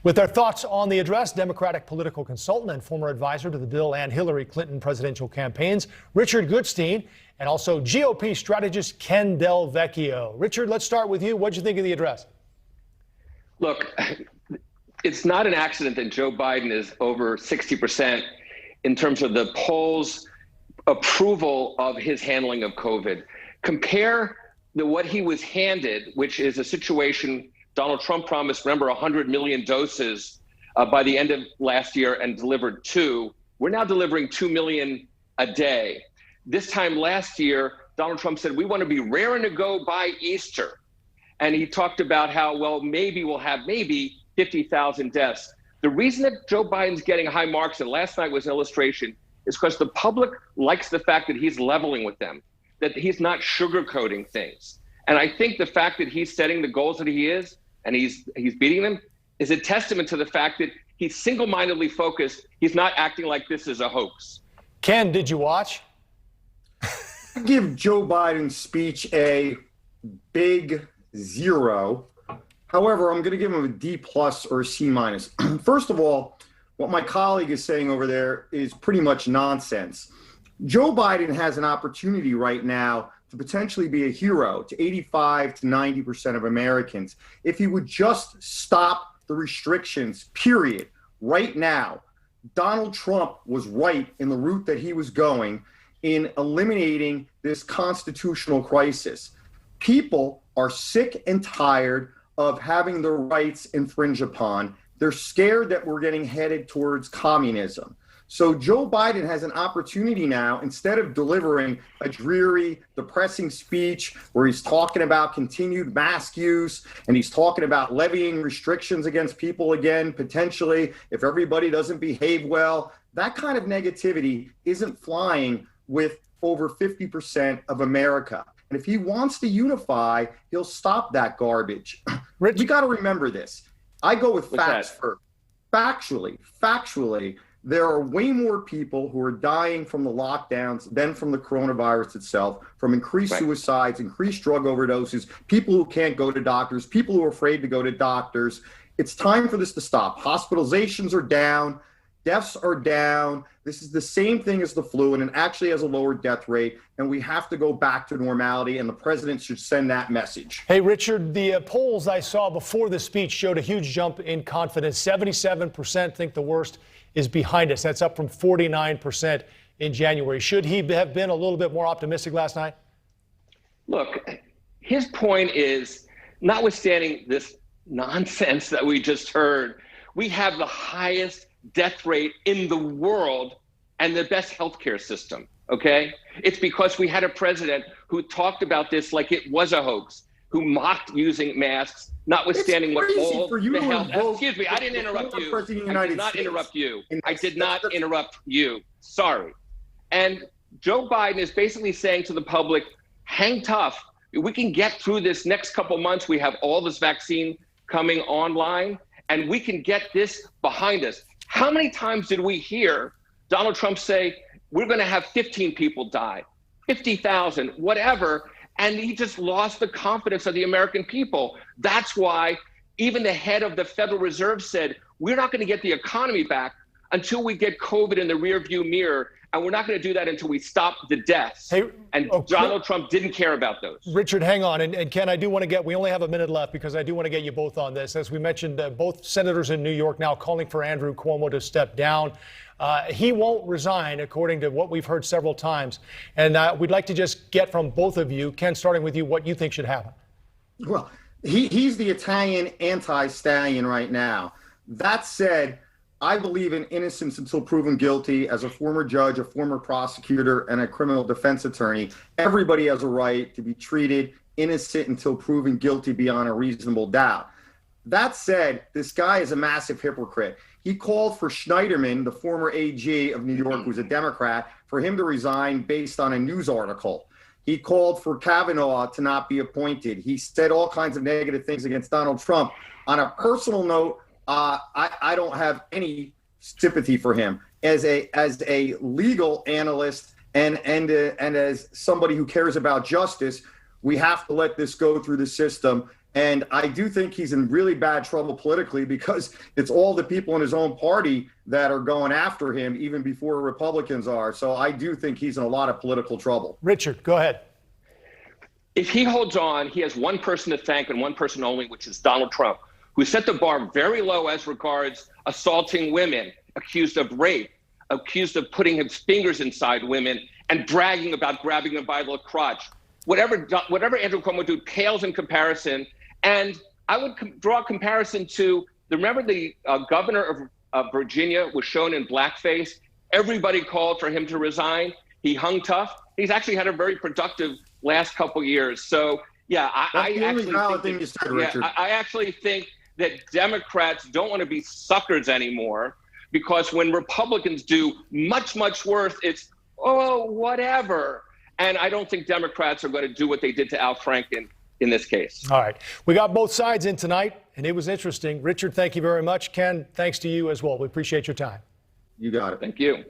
With their thoughts on the address, Democratic political consultant and former advisor to the Bill and Hillary Clinton presidential campaigns, Richard Goodstein, and also GOP strategist Ken Vecchio. Richard, let's start with you. What did you think of the address? Look, it's not an accident that Joe Biden is over 60% in terms of the polls' approval of his handling of COVID. Compare what he was handed, which is a situation Donald Trump promised, remember, 100 million doses by the end of last year and delivered 2. We're now delivering 2 million a day. This time last year, Donald Trump said, we want to be raring to go by Easter. And he talked about how, well, maybe we'll have 50,000 deaths. The reason that Joe Biden's getting high marks, and last night was an illustration, is because the public likes the fact that he's leveling with them, that he's not sugarcoating things. And I think the fact that he's setting the goals that he is, and he's beating them, is a testament to the fact that he's single-mindedly focused. He's not acting like this is a hoax. Ken, did you watch? I give Joe Biden's speech a big 0. However, I'm going to give him a D+ or a C-. First of all, what my colleague is saying over there is pretty much nonsense. Joe Biden has an opportunity right now to potentially be a hero to 85 to 90% of Americans if he would just stop the restrictions, period. Right now, Donald Trump was right in the route that he was going in eliminating this constitutional crisis. People are sick and tired of having their rights infringed upon. They're scared that we're getting headed towards communism. So Joe Biden has an opportunity now, instead of delivering a dreary, depressing speech where he's talking about continued mask use and he's talking about levying restrictions against people again, potentially, if everybody doesn't behave well. That kind of negativity isn't flying with over 50% of America. And if he wants to unify, he'll stop that garbage. Rich, we got to remember this. I go with facts first. Factually, there are way more people who are dying from the lockdowns than from the coronavirus itself, from increased suicides, increased drug overdoses, people who can't go to doctors, people who are afraid to go to doctors. It's time for this to stop. Hospitalizations are down. Deaths are down. This is the same thing as the flu, and it actually has a lower death rate, and we have to go back to normality, and the president should send that message. Hey, Richard, the polls I saw before the speech showed a huge jump in confidence. 77% think the worst is behind us. That's up from 49% in January. Should he have been a little bit more optimistic last night? Look, his point is, notwithstanding this nonsense that we just heard, we have the highest death rate in the world and the best healthcare system, okay? It's because we had a president who talked about this like it was a hoax, who mocked using masks, notwithstanding what all the health... Excuse me, I didn't interrupt you. I did not interrupt you. I did not interrupt you. Sorry. And Joe Biden is basically saying to the public, hang tough. We can get through this next couple months. We have all this vaccine coming online, and we can get this behind us. How many times did we hear Donald Trump say, we're going to have 15 people die, 50,000, whatever, and he just lost the confidence of the American people. That's why even the head of the Federal Reserve said, we're not going to get the economy back until we get COVID in the rearview mirror, and we're not going to do that until we stop the deaths. Donald Trump didn't care about those. Richard, hang on. And Ken, I do want to get, we only have a minute left because I do want to get you both on this. As we mentioned, both senators in New York now calling for Andrew Cuomo to step down. He won't resign, according to what we've heard several times. And we'd like to just get from both of you, Ken, starting with you, what you think should happen. Well, he's the Italian anti-stallion right now. That said, I believe in innocence until proven guilty. As a former judge, a former prosecutor, and a criminal defense attorney, everybody has a right to be treated innocent until proven guilty beyond a reasonable doubt. That said, this guy is a massive hypocrite. He called for Schneiderman, the former AG of New York, who's a Democrat, for him to resign based on a news article. He called for Kavanaugh to not be appointed. He said all kinds of negative things against Donald Trump. On a personal note, I don't have any sympathy for him as a legal analyst and as somebody who cares about justice. We have to let this go through the system And I do think he's in really bad trouble politically because it's all the people in his own party that are going after him even before Republicans are. So I do think he's in a lot of political trouble. Richard, go ahead. If he holds on, he has one person to thank and one person only, which is Donald Trump, who set the bar very low as regards assaulting women accused of rape, accused of putting his fingers inside women, and bragging about grabbing them by the crotch. Whatever Andrew Cuomo did pales in comparison. And I would draw a comparison to, remember the governor of Virginia was shown in blackface? Everybody called for him to resign. He hung tough. He's actually had a very productive last couple years. So, yeah, I actually think that Democrats don't want to be suckers anymore, because when Republicans do much, much worse, it's, oh, whatever. And I don't think Democrats are going to do what they did to Al Franken in this case. All right. We got both sides in tonight, and it was interesting. Richard, thank you very much. Ken, thanks to you as well. We appreciate your time. You got it. Thank you.